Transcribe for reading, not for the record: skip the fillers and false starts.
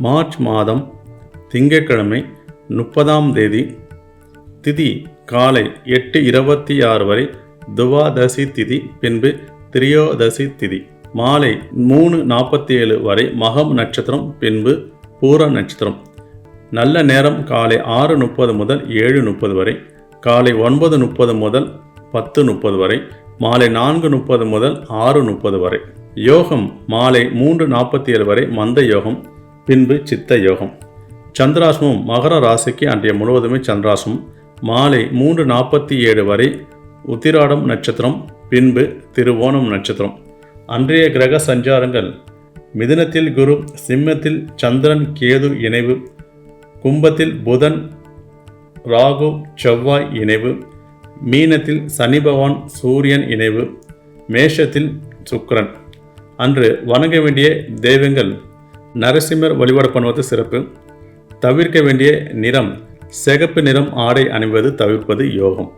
March மாதம் திங்கட்கிழமை 30ஆம் தேதி. திதி காலை 8:26 வரை துவாதசி திதி, பின்பு திரியோதசி திதி. மாலை 3:47 வரை மகம் நட்சத்திரம், பின்பு பூர நட்சத்திரம். நல்ல நேரம் காலை 6:30 முதல் 7:30 வரை, காலை 9:30 முதல் 10:30 வரை, மாலை 4:30 முதல் 6:30 வரை. யோகம் மாலை 3:47 வரை மந்த யோகம், பின்பு சித்த யோகம். சந்திராஷ்டமம் மகர ராசிக்கு அன்றைய முழுவதுமே சந்திராஷ்டமம். மாலை 3:47 வரை உத்திராடம் நட்சத்திரம், பின்பு திருவோணம் நட்சத்திரம். அன்றைய கிரக சஞ்சாரங்கள்: மிதுனத்தில் குரு, சிம்மத்தில் சந்திரன் கேது இணைவு, கும்பத்தில் புதன் ராகு செவ்வாய் இணைவு, மீனத்தில் சனி பகவான் சூரியன் இணைவு, மேஷத்தில் சுக்கிரன். அன்று வணங்க வேண்டிய தெய்வங்கள்: நரசிம்மர் வழிபாடு பண்ணுவது சிறப்பு. தவிர்க்க வேண்டிய நிறம்: சிகப்பு நிறம் ஆடை அணிவது தவிர்ப்பது யோகம்.